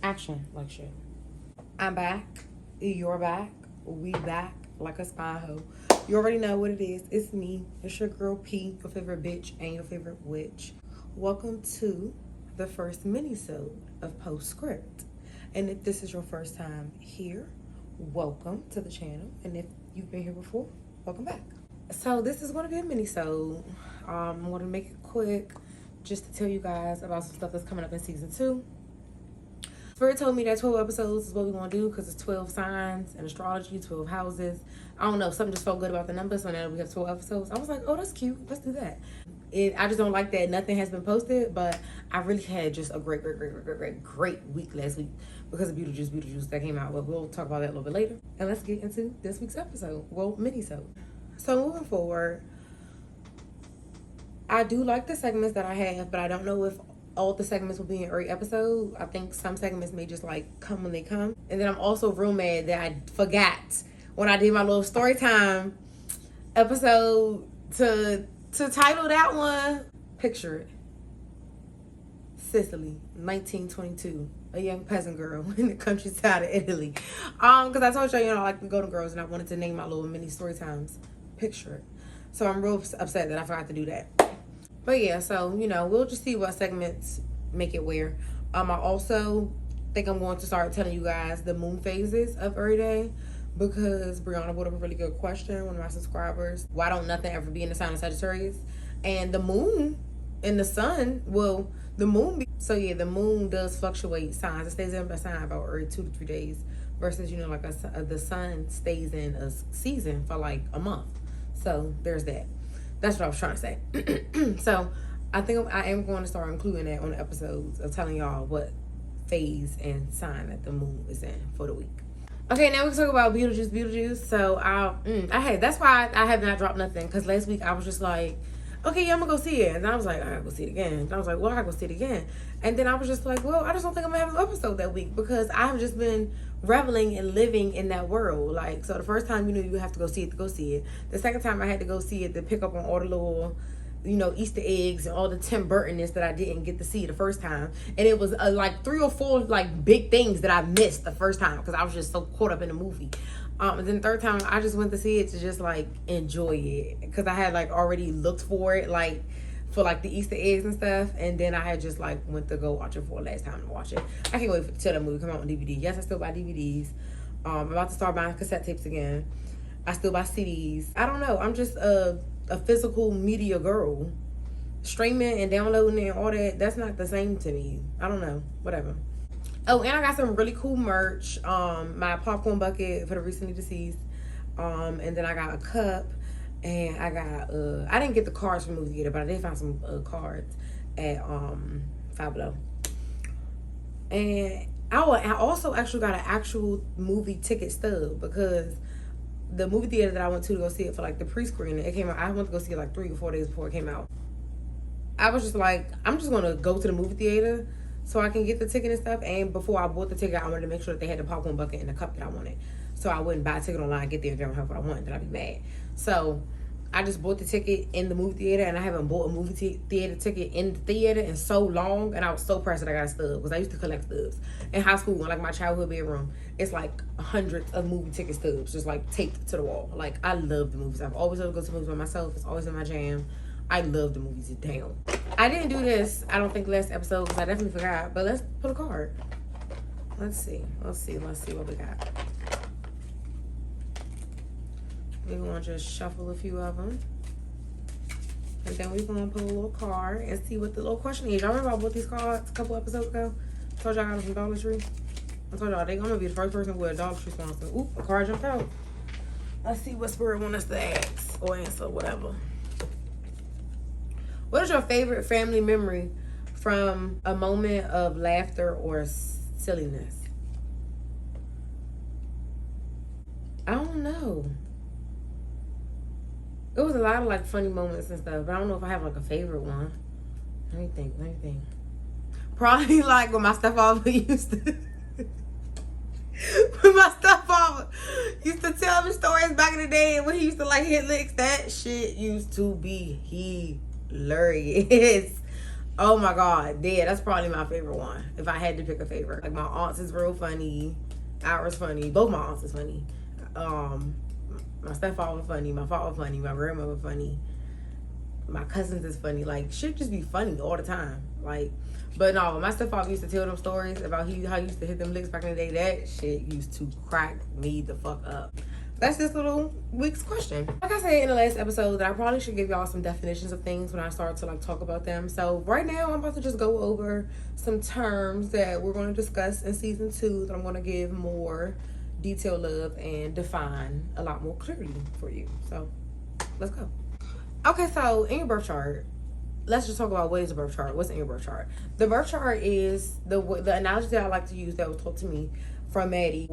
Action like shit. I'm back. You're back. We back like a spy hoe. You already know what it is. It's me. It's your girl P, your favorite bitch and your favorite witch. Welcome to the first mini-sode of Postscript. And if this is your first time here, welcome to the channel. And if you've been here before, welcome back. So this is going to be a mini-sode. I'm going to make it quick just to tell you guys about some stuff that's coming up in season 2. Spirit told me that 12 episodes is what we want to do because it's 12 signs and astrology, 12 houses. I don't know, something just felt good about the numbers, so now we have 12 episodes. I was like, oh, that's cute. Let's do that. I just don't like that nothing has been posted, but I really had just a great week last week because of Beetlejuice that came out. But we'll talk about that a little bit later. And let's get into this week's episode. Well, mini-sode. So moving forward, I do like the segments that I have, but I don't know if all the segments will be in every episode. I think some segments may just like come when they come. And then I'm also real mad that I forgot when I did my little story time episode to title that one. Picture it. Sicily, 1922. A young peasant girl in the countryside of Italy. Because I told you, I like the Golden Girls and I wanted to name my little mini story times. Picture it. So I'm real upset that I forgot to do that. But yeah, so, we'll just see what segments make it where. I also think I'm going to start telling you guys the moon phases of every day because Brianna brought up a really good question, one of my subscribers. Why don't nothing ever be in the sign of Sagittarius? And the moon and the sun, the moon does fluctuate signs. It stays in a sign about every 2 to 3 days versus, the sun stays in a season for like a month. So there's that. That's what I was trying to say. So I think I am going to start including that on the episodes of telling y'all what phase and sign that the moon is in for the week. Okay, now we can talk about Beetlejuice. So that's why I have not dropped nothing, because last week I was just like, okay, yeah, I'm gonna go see it. And I was like, I gotta go see it again. And I was like, well, I gotta go see it again. And then I was just like, well, I just don't think I'm gonna have an episode that week because I've just been reveling and living in that world. Like, so the first time, you have to go see it. The second time I had to go see it to pick up on all the little, Easter eggs and all the Tim Burton-ness that I didn't get to see the first time. And it was like 3 or 4 like big things that I missed the first time because I was just so caught up in the movie. And then the third time I just went to see it to just like enjoy it because I had like already looked for it, like for like the Easter eggs and stuff, and then I had just like went to go watch it for the last time to watch it. I can't wait till that movie come out on DVD. Yes, I still buy DVDs. I'm about to start buying cassette tapes again. I still buy CDs. I don't know. I'm just a physical media girl. Streaming and downloading and all that, that's not the same to me. I don't know. Whatever. Oh, and I got some really cool merch. My popcorn bucket for the recently deceased. And then I got a cup. And I got, I didn't get the cards from the movie theater, but I did find some cards at Five Below. And I also actually got an actual movie ticket stub because the movie theater that I went to go see it for like the pre-screening, it came out, I went to go see it like 3 or 4 days before it came out. I was just like, I'm just going to go to the movie theater so I can get the ticket and stuff. And before I bought the ticket, I wanted to make sure that they had the popcorn bucket and the cup that I wanted. So I wouldn't buy a ticket online, get there, and they don't have what I want, then I'd be mad. So I just bought the ticket in the movie theater, and I haven't bought a movie theater ticket in the theater in so long, and I was so pressed that I got a stub, because I used to collect stubs. In high school, in like my childhood bedroom, it's like hundreds of movie ticket stubs, just like taped to the wall. Like, I love the movies. I've always loved to go to movies by myself. It's always in my jam. I love the movies down. I didn't do this, I don't think, last episode, because I definitely forgot, but let's put a card. Let's see what we got. We're going to just shuffle a few of them. And then we're going to put a little card and see what the little question is. Y'all remember I bought these cards a couple episodes ago? I told y'all I got them from Dollar Tree. I told y'all I'm going to be the first person with a Dollar Tree sponsor. Oop, a card jumped out. Let's see what Spirit wants us to ask or answer, whatever. What is your favorite family memory from a moment of laughter or silliness? I don't know. It was a lot of like funny moments and stuff, but I don't know if I have like a favorite one. Let me think. Probably like when my stepfather used to used to tell me stories back in the day when he used to like hit licks. That shit used to be hilarious. Oh my god, yeah, that's probably my favorite one. If I had to pick a favorite, like my aunt's is real funny, ours funny, both my aunts is funny. My stepfather was funny, my father was funny, my grandmother was funny, my cousins is funny. Like shit just be funny all the time. Like, but no, my stepfather used to tell them stories about how he used to hit them licks back in the day. That shit used to crack me the fuck up. That's this little week's question. Like I said in the last episode, that I probably should give y'all some definitions of things when I start to like talk about them. So right now I'm about to just go over some terms that we're going to discuss in season 2 that I'm going to give more detail of and define a lot more clearly for you. So let's go. Okay, so in your birth chart, let's just talk about what is a birth chart. What's in your birth chart? The birth chart is the analogy that I like to use that was taught to me from Maddie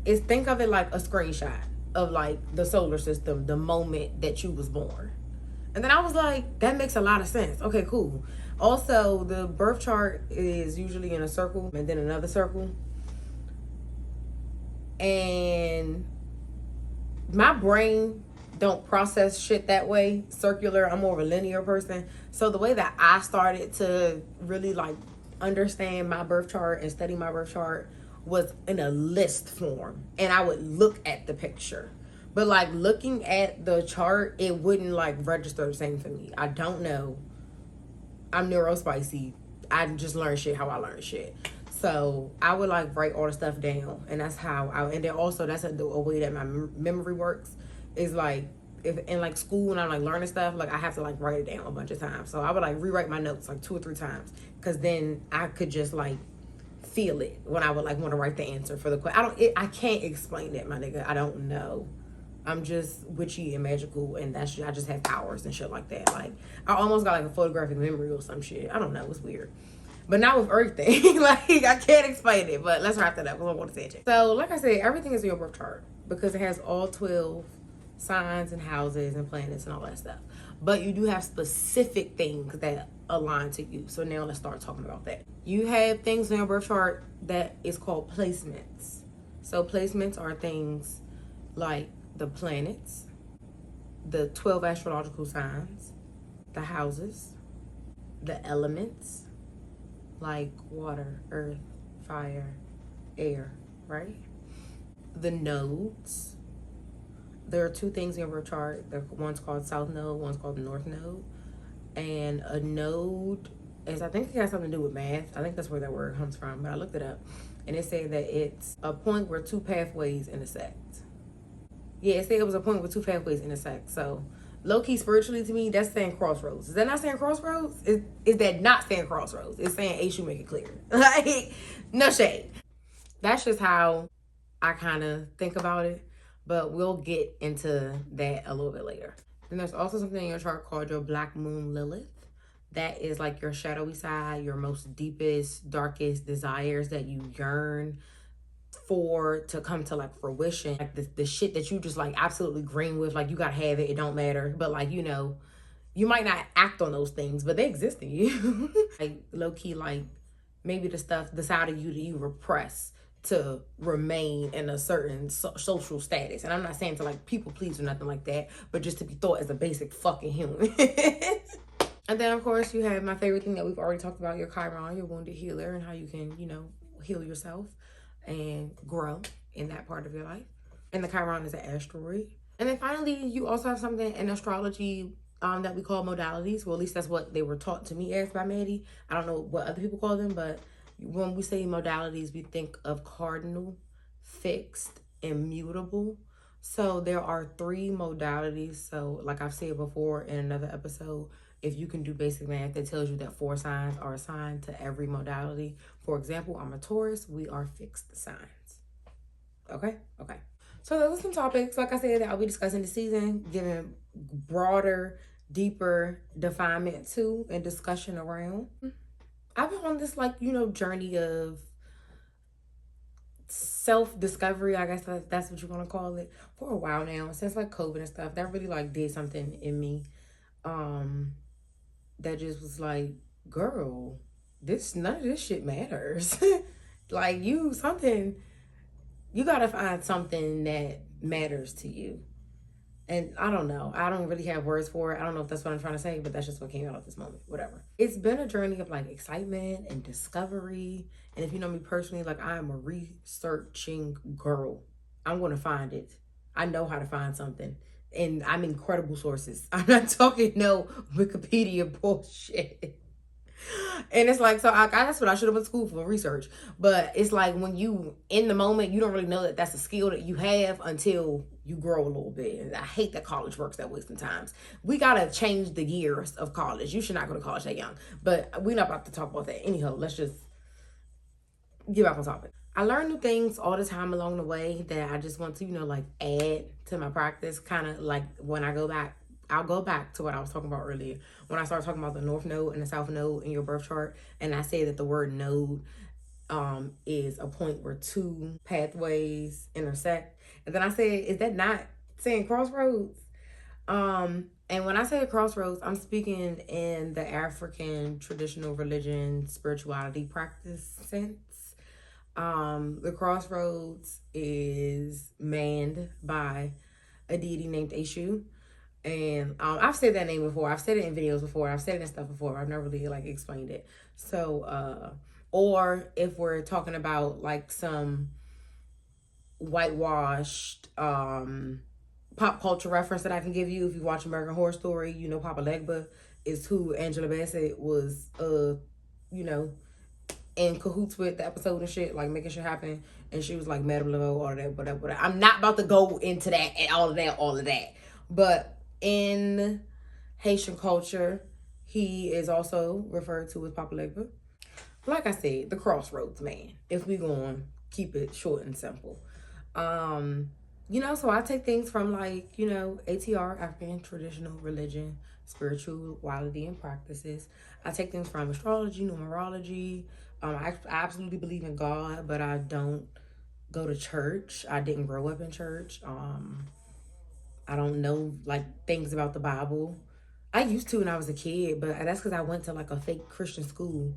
is think of it like a screenshot of like the solar system, the moment that you was born. And then I was like, that makes a lot of sense. Okay, cool. Also, the birth chart is usually in a circle and then another circle. And my brain don't process shit that way, circular. I'm more of a linear person. So the way that I started to really like understand my birth chart and study my birth chart was in a list form, and I would look at the picture. But like looking at the chart, it wouldn't like register the same for me. I don't know. I'm neurospicy. I just learn shit how I learn shit. So I would like write all the stuff down, and that's how and then also that's a way that my memory works. Is like if in like school when I'm like learning stuff, like I have to like write it down a bunch of times. So I would like rewrite my notes like 2 or 3 times, because then I could just like feel it when I would like want to write the answer for the question. I can't explain it, my nigga. I don't know. I'm just witchy and magical, and I just have powers and shit like that. Like I almost got like a photographic memory or some shit. I don't know. It's weird. But not with everything. Like I can't explain it. But let's wrap that up. I don't want to say it. So like I said, everything is in your birth chart because it has all 12 signs and houses and planets and all that stuff. But you do have specific things that align to you. So now let's start talking about that. You have things in your birth chart that is called placements. So placements are things like the planets, the 12 astrological signs, the houses, the elements like water, earth, fire, air, right? The nodes. There are 2 things in your birth chart. One's called South Node, one's called the North Node. And a node is, I think it has something to do with math. I think that's where that word comes from, but I looked it up. And it said that it's a point where 2 pathways intersect. Yeah, it said it was a point where 2 pathways intersect. So low-key spiritually to me, that's saying crossroads. Is that not saying crossroads? Is that not saying crossroads? It's saying ASU make it clear. Like, no shade. That's just how I kind of think about it. But we'll get into that a little bit later. Then there's also something in your chart called your Black Moon Lilith. That is like your shadowy side, your most deepest, darkest desires that you yearn for to come to like fruition. Like the shit that you just like absolutely green with, like you gotta have it, it don't matter. But like, you know, you might not act on those things, but they exist in you. Like low-key, like maybe the side of you that you repress to remain in a certain social status. And I'm not saying to like people please or nothing like that, but just to be thought as a basic fucking human. And then of course you have my favorite thing that we've already talked about, your Chiron, your wounded healer, and how you can, you know, heal yourself and grow in that part of your life. And the Chiron is an asteroid. And then finally, you also have something in astrology that we call modalities. Well, at least that's what they were taught to me as by Maddie. I don't know what other people call them, but when we say modalities, we think of cardinal, fixed, and mutable. So there are 3 modalities. So like I've said before in another episode, if you can do basic math, that tells you that 4 signs are assigned to every modality. For example, I'm a Taurus. We are fixed signs. Okay? Okay. So those are some topics, like I said, that I'll be discussing this season, giving broader, deeper definement to and discussion around. I've been on this, like, you know, journey of self-discovery, I guess that's what you want to call it, for a while now. Since, like, COVID and stuff, that really, like, did something in me. That just was like, girl, none of this shit matters. Like, you gotta find something that matters to you. And I don't know. I don't really have words for it. I don't know if that's what I'm trying to say, but that's just what came out at this moment. Whatever. It's been a journey of like excitement and discovery. And if you know me personally, like I am a researching girl. I'm going to find it. I know how to find something. And I'm incredible sources. I'm not talking no Wikipedia bullshit. And it's like, so that's what I should have went to school for, research. But it's like when you in the moment, you don't really know that that's a skill that you have until you grow a little bit. And I hate that college works that way sometimes. We gotta change the years of college. You should not go to college that young. But we're not about to talk about that. Anyhow, let's just get back on topic. I learn new things all the time along the way that I just want to, like add to my practice. Kind of like when I go back, I'll go back to what I was talking about earlier. When I started talking about the North Node and the South Node in your birth chart, and I say that the word node is a point where two pathways intersect. And then I say, is that not saying crossroads? And when I say crossroads, I'm speaking in the African traditional religion, spirituality practice sense. The crossroads is manned by a deity named Eshu. And I've said that name before. I've said it in videos before. I've said it in stuff before. I've never really like explained it. So, or if we're talking about like some whitewashed pop culture reference that I can give you, if you watch American Horror Story, you know Papa Legba is who Angela Bassett was, in cahoots with the episode and shit, like making shit happen. And she was like Madame Laveau, all of that, whatever. I'm not about to go into that and all of that. But in Haitian culture, he is also referred to as Papa Legba. Like I said, the crossroads man, if we going to keep it short and simple. So I take things from like, ATR, African traditional religion, spirituality and practices. I take things from astrology, numerology. I absolutely believe in God, but I don't go to church. I didn't grow up in church. I don't know like things about the Bible. I used to when I was a kid, but that's because I went to like a fake Christian school.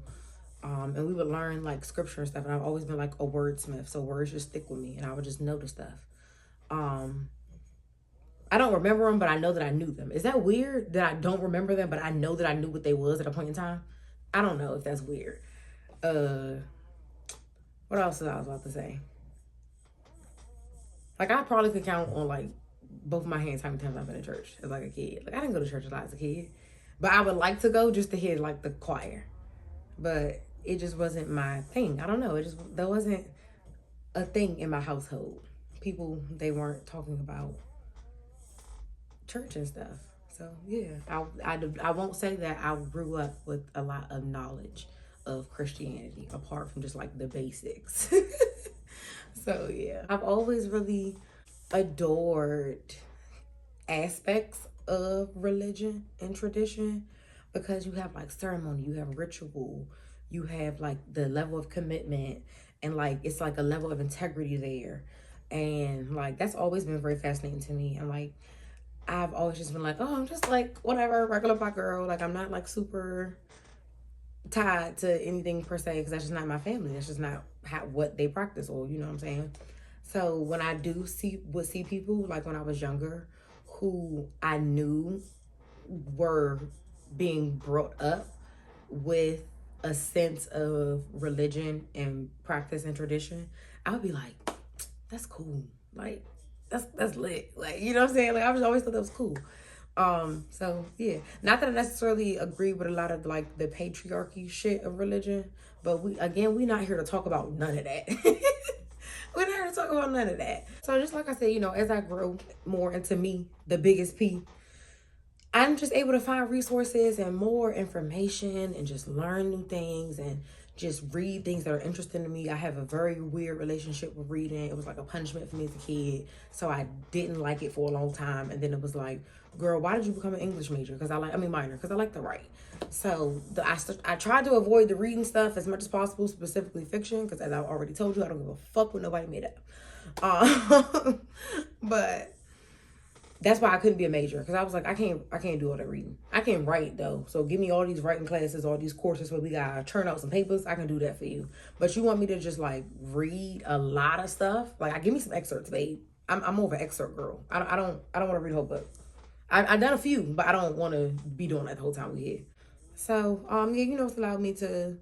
And we would learn like scripture and stuff. And I've always been like a wordsmith, so words just stick with me, and I would just know the stuff. I don't remember them, but I know that I knew them. Is that weird that I don't remember them, but I know that I knew what they was at a point in time? I don't know if that's weird. What else was I about to say? Like I probably could count on like both of my hands how many times I've been to church as like a kid. Like I didn't go to church a lot as a kid, but I would like to go just to hear like the choir. But it just wasn't my thing. I don't know. There wasn't a thing in my household. People, they weren't talking about church and stuff. So yeah, I won't say that I grew up with a lot of knowledge of Christianity apart from just like the basics. So yeah, I've always really adored aspects of religion and tradition because you have like ceremony, you have ritual, you have like the level of commitment, and like it's like a level of integrity there. And like that's always been very fascinating to me. And like I've always just been like, oh, I'm just like whatever, regular black girl. Like I'm not like super tied to anything per se because that's just not my family. That's just not what they practice, or you know what I'm saying. So when I do see people like when I was younger who I knew were being brought up with a sense of religion and practice and tradition, I would be like, that's cool. Like that's lit. Like, you know what I'm saying? Like I always thought that was cool. So yeah, not that I necessarily agree with a lot of like the patriarchy shit of religion, but we're not here to talk about none of that. We're not here to talk about none of that. So just like I said, as I grow more into me, the biggest P, I'm just able to find resources and more information and just learn new things and just read things that are interesting to me. I have a very weird relationship with reading. It was like a punishment for me as a kid. So I didn't like it for a long time. And then it was like, girl, why did you become an English major? Minor, because I like to write. So I tried to avoid the reading stuff as much as possible, specifically fiction, because as I've already told you, I don't give a fuck what nobody made up. But that's why I couldn't be a major, because I was like, I can't do all that reading. I can write though, so give me all these writing classes, all these courses where we gotta churn out some papers. I can do that for you. But you want me to just like read a lot of stuff? Like, give me some excerpts, babe. I'm more of an excerpt girl. I don't want to read the whole book. I've done a few, but I don't want to be doing that the whole time we here. So yeah, you know, it's allowed me to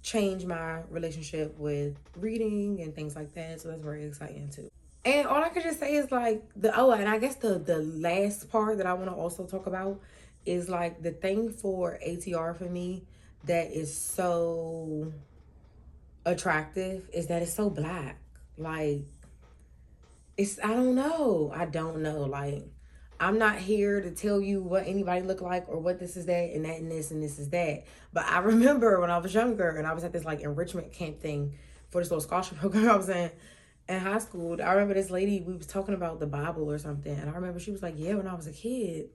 change my relationship with reading and things like that. So that's very exciting too. And all I could just say is like and I guess the last part that I want to also talk about is like the thing for ATR for me that is so attractive is that it's so black. Like, I don't know. Like, I'm not here to tell you what anybody look like or what this is that and that and this and this is that. But I remember when I was younger and I was at this like enrichment camp thing for this little scholarship program I was in high school. I remember this lady, we was talking about the Bible or something, and I remember she was like, yeah, when I was a kid,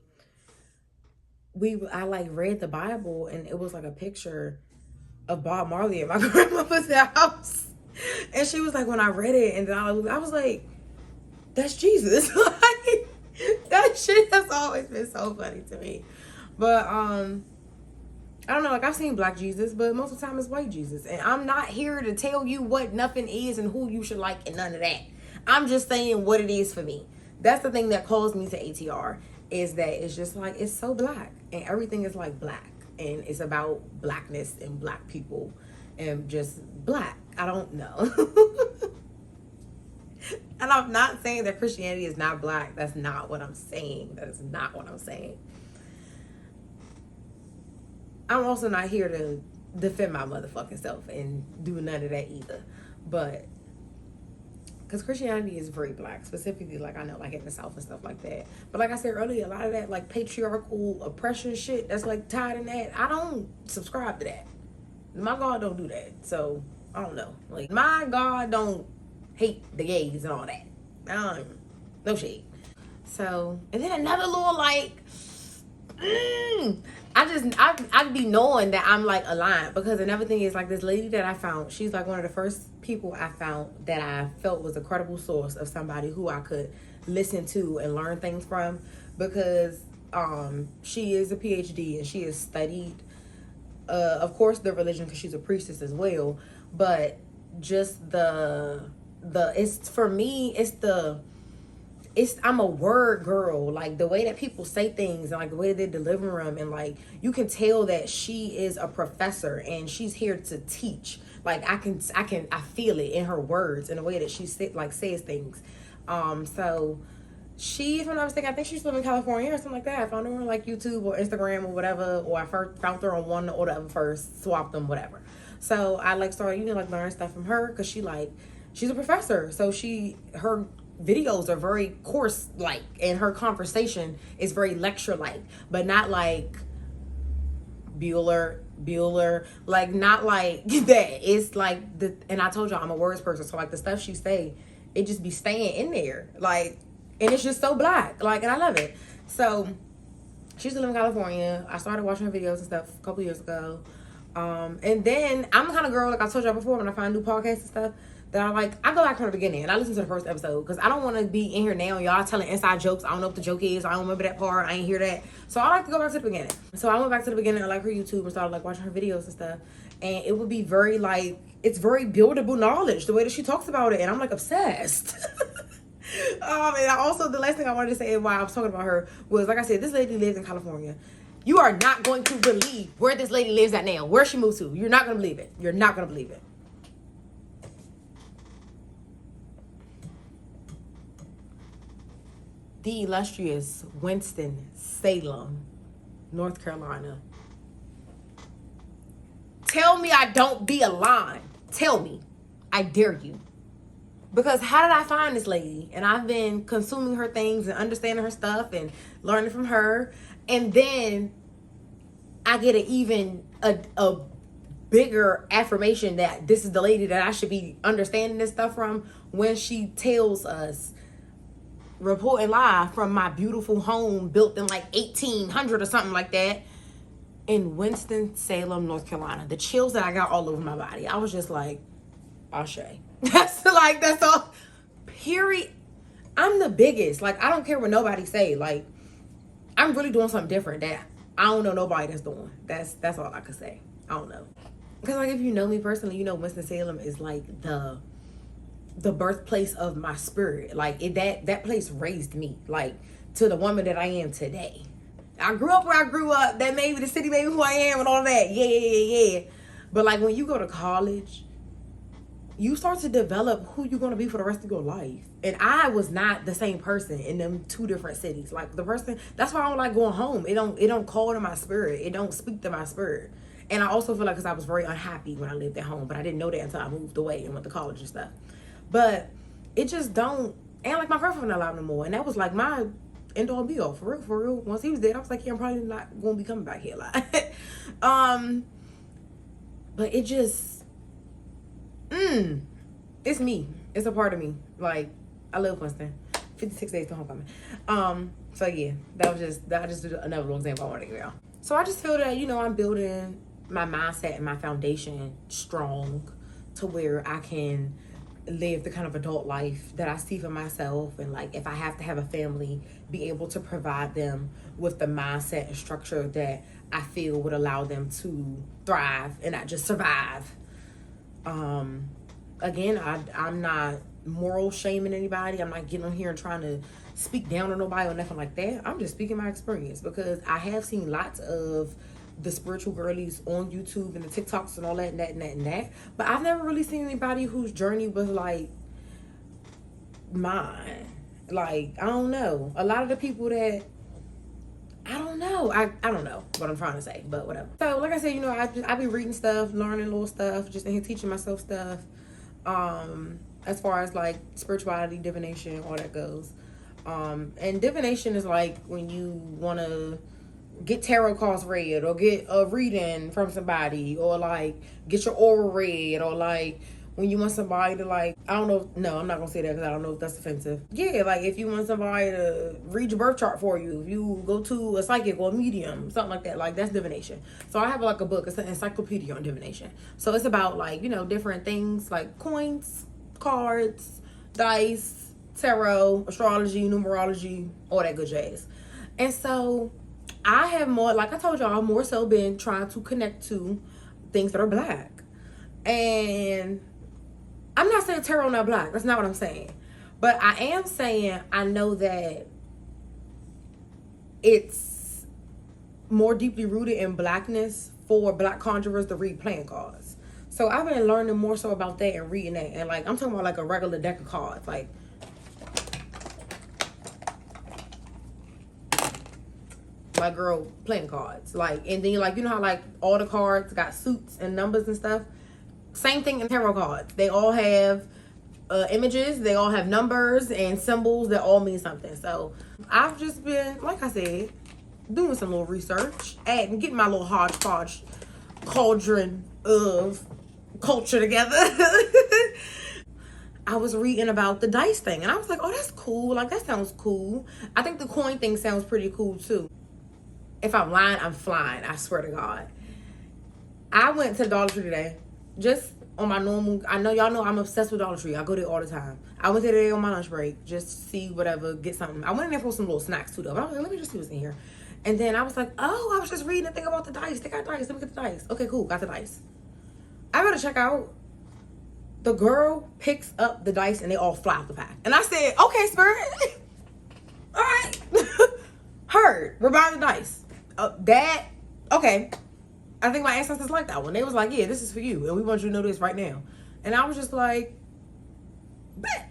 I like read the Bible and it was like a picture of Bob Marley at my grandmother's house. And she was like, when I read it, and then I was like, that's Jesus. Like, that shit has always been so funny to me. But I don't know, like I've seen black Jesus, but most of the time it's white Jesus. And I'm not here to tell you what nothing is and who you should like and none of that. I'm just saying what it is for me. That's the thing that calls me to ATR, is that it's just like, it's so black and everything is like black. And it's about blackness and black people and just black. I don't know. And I'm not saying that Christianity is not black. That's not what I'm saying. That is not what I'm saying. I'm also not here to defend my motherfucking self and do none of that either. But because Christianity is very black, specifically, like I know, like in the South and stuff like that. But like I said earlier, a lot of that like patriarchal oppression shit that's like tied in that, I don't subscribe to that. My God don't do that. So I don't know. Like my God don't hate the gays and all that. No shade. So, and then another little like, I'd be knowing that I'm like aligned, because another thing is like this lady that I found, she's like one of the first people I found that I felt was a credible source of somebody who I could listen to and learn things from, because she is a PhD and she has studied of course the religion, because she's a priestess as well, but just it's for me, I'm a word girl. Like the way that people say things and like the way that they deliver them, and like you can tell that she is a professor and she's here to teach. Like I feel it in her words and the way that she says things. So she, if I'm not mistaken, I think she's living in California or something like that. I found her on like YouTube or Instagram or whatever, or I first found her on one or the other first, swapped them, whatever. So I like started, like learning stuff from her, because she's a professor. So her videos are very course like, and her conversation is very lecture like, but not like Bueller, like not like that. It's like and I told y'all I'm a words person, so like the stuff she say, it just be staying in there, like, and it's just so black, like, and I love it. So she used to live in California. I started watching her videos and stuff a couple years ago. And then I'm the kind of girl, like I told y'all before, when I find new podcasts and stuff, that I go back from the beginning and I listen to the first episode, because I don't want to be in here now y'all telling inside jokes. I don't know what the joke is. I don't remember that part. I ain't hear that. So I like to go back to the beginning. So I went back to the beginning. I like her YouTube and started like watching her videos and stuff. And it would be very like, it's very buildable knowledge, the way that she talks about it. And I'm like obsessed. And also the last thing I wanted to say while I was talking about her was, like I said, this lady lives in California. You are not going to believe where this lady lives at now, where she moved to. You're not going to believe it. You're not going to believe it. The illustrious Winston-Salem, North Carolina. Tell me I don't be aligned. Tell me. I dare you. Because how did I find this lady? And I've been consuming her things and understanding her stuff and learning from her. And then I get a bigger affirmation that this is the lady that I should be understanding this stuff from, when she tells us, reporting live from my beautiful home built in like 1800 or something like that, in Winston-Salem, North Carolina. The chills that I got all over my body. I was just like, Ashe. That's all. Period. I'm the biggest. Like, I don't care what nobody say. Like, I'm really doing something different that I don't know nobody that's doing. That's all I could say. I don't know. Because like, if you know me personally, you know Winston-Salem is like the birthplace of my spirit. Like that place raised me, like, to the woman that I am today. I grew up where I grew up. That made me the city, made me who I am, and all that. Yeah. But like when you go to college, you start to develop who you're gonna be for the rest of your life. And I was not the same person in them 2 different cities. Like the person, that's why I don't like going home. It don't call to my spirit. It don't speak to my spirit. And I also feel like, because I was very unhappy when I lived at home, but I didn't know that until I moved away and went to college and stuff. But it just don't, and like my girlfriend not allowed no more. And that was like my end all be all, for real. Once he was dead, I was like, yeah, I'm probably not gonna be coming back here. Like, but it just, it's me. It's a part of me. Like, I love Winston. 56 days to homecoming. So yeah, that just did another little example I want to give y'all. So I just feel that, you know, I'm building my mindset and my foundation strong to where I can live the kind of adult life that I see for myself. And like, if I have to have a family, be able to provide them with the mindset and structure that I feel would allow them to thrive and not just survive. Again, I'm not moral shaming anybody. I'm not getting on here and trying to speak down on nobody or nothing like that. I'm just speaking my experience, because I have seen lots of the spiritual girlies on YouTube and the TikToks and all that and that. But I've never really seen anybody whose journey was like mine. Like, I don't know. A lot of the people that, I don't know. I don't know what I'm trying to say, but whatever. So, like I said, you know, I be reading stuff, learning little stuff, just in here teaching myself stuff. As far as like spirituality, divination, all that goes. And divination is like when you want to get tarot cards read, or get a reading from somebody, or like get your aura read, or like when you want somebody to, like, I don't know, no, I'm not gonna say that because I don't know if that's offensive. Yeah, like if you want somebody to read your birth chart for you, if you go to a psychic or a medium, something like that, like that's divination. So I have like a book, it's an encyclopedia on divination. So it's about like, you know, different things like coins, cards, dice, tarot, astrology, numerology, all that good jazz. And so I have more, like I told y'all, more so been trying to connect to things that are black. And I'm not saying tarot not black. That's not what I'm saying. But I am saying I know that it's more deeply rooted in blackness for black conjurers to read playing cards. So I've been learning more so about that and reading that. And like, I'm talking about like a regular deck of cards. Like, my girl playing cards. Like, and then like, you know how like all the cards got suits and numbers and stuff? Same thing in tarot cards. They all have images. They all have numbers and symbols that all mean something. So I've just been, like I said, doing some little research and getting my little hodgepodge cauldron of culture together. I was reading about the dice thing and I was like, oh, that's cool. Like, that sounds cool. I think the coin thing sounds pretty cool too. If I'm lying, I'm flying. I swear to God. I went to the Dollar Tree today. Just on my normal, I know y'all know I'm obsessed with Dollar Tree. I go there all the time. I went there today on my lunch break, just to see whatever, get something. I went in there for some little snacks too though. But I was like, let me just see what's in here. And then I was like, oh, I was just reading the thing about the dice. They got dice. Let me get the dice. Okay, cool. Got the dice. I better check out. The girl picks up the dice and they all fly out the pack. And I said, okay, Spirit. All right. Heard. We're buying the dice. Okay. I think my ancestors liked that one. They was like, yeah, this is for you. And we want you to know this right now. And I was just like, bet.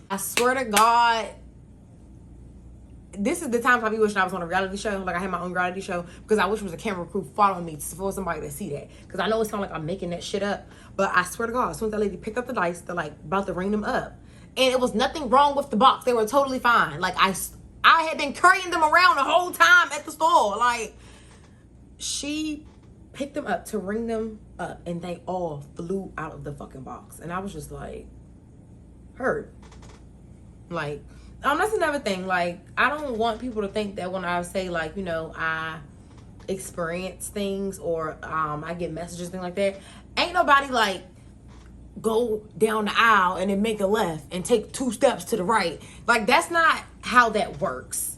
I swear to God, this is the times I be wishing I was on a reality show. Like I had my own reality show. Because I wish there was a camera crew following me for somebody to see that. Because I know it sounds like I'm making that shit up. But I swear to God, as soon as that lady picked up the dice, they're like about to ring them up. And it was nothing wrong with the box. They were totally fine. Like I had been carrying them around the whole time at the store. Like, she picked them up to ring them up and they all flew out of the fucking box. And I was just like, hurt. Like, that's another thing. Like, I don't want people to think that when I say, like, you know, I experience things or I get messages, things like that. Ain't nobody like go down the aisle and then make a left and take 2 steps to the right. Like, that's not how that works.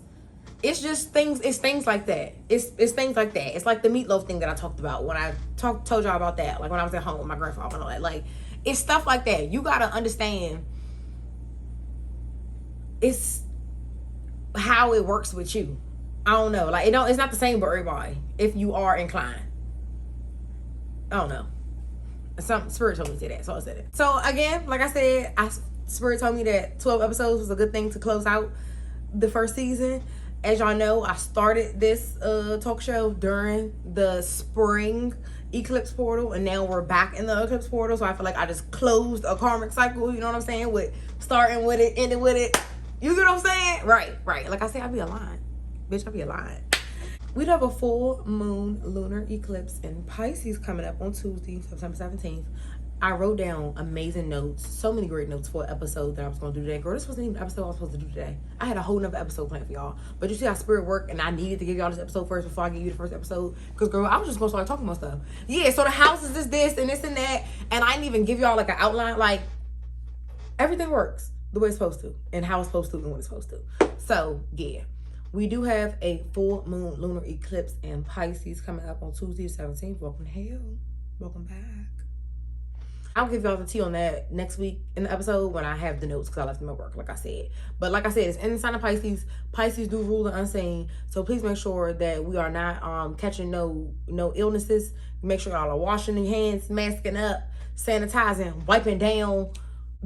It's just things, it's things like that. It's things like that. It's like the meatloaf thing that I talked about when I told y'all about that. Like when I was at home with my grandfather and all that. Like, it's stuff like that. You gotta understand it's how it works with you. I don't know. Like, it's not the same for everybody if you are inclined. I don't know. Some Spirit told me to say that, so I said it. So again, like I said, Spirit told me that 12 episodes was a good thing to close out the first season. As y'all know, I started this talk show during the spring eclipse portal, and now we're back in the eclipse portal. So I feel like I just closed a karmic cycle, you know what I'm saying, with starting with it, ending with it. You get what I'm saying? Right. Like I said, I be aligned. Bitch, I be aligned. We have a full moon lunar eclipse in Pisces coming up on Tuesday, September 17th. I wrote down amazing notes, so many great notes for an episode that I was going to do today. Girl, this wasn't even an episode I was supposed to do today. I had a whole nother episode planned for y'all. But you see how Spirit worked, and I needed to give y'all this episode first before I give you the first episode. Because, girl, I was just going to start talking about stuff. Yeah, so the house is this, and this, and that. And I didn't even give y'all, like, an outline. Like, everything works the way it's supposed to, and how it's supposed to, and what it's supposed to. So, yeah. We do have a full moon lunar eclipse in Pisces coming up on Tuesday, 17th. Welcome to hell. Welcome back. I'll give y'all the tea on that next week in the episode when I have the notes, because I left them at work, like I said. But like I said, it's in the sign of Pisces. Pisces do rule the unseen. So please make sure that we are not catching no illnesses. Make sure y'all are washing your hands, masking up, sanitizing, wiping down,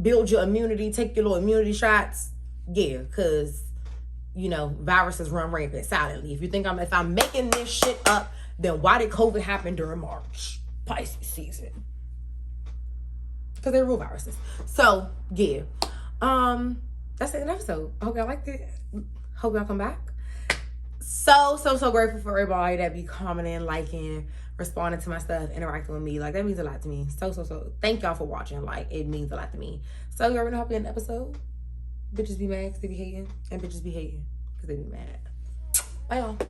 build your immunity, take your little immunity shots. Yeah, because, viruses run rampant silently. If you think if I'm making this shit up, then why did COVID happen during March? Pisces season. Because they're real viruses. So, yeah. That's the episode. I hope y'all liked it. Hope y'all come back. So grateful for everybody that be commenting, liking, responding to my stuff, interacting with me. Like, that means a lot to me. So. Thank y'all for watching. Like, it means a lot to me. So, you already know how to end the episode. Bitches be mad because they be hating. And bitches be hating because they be mad. Bye, y'all.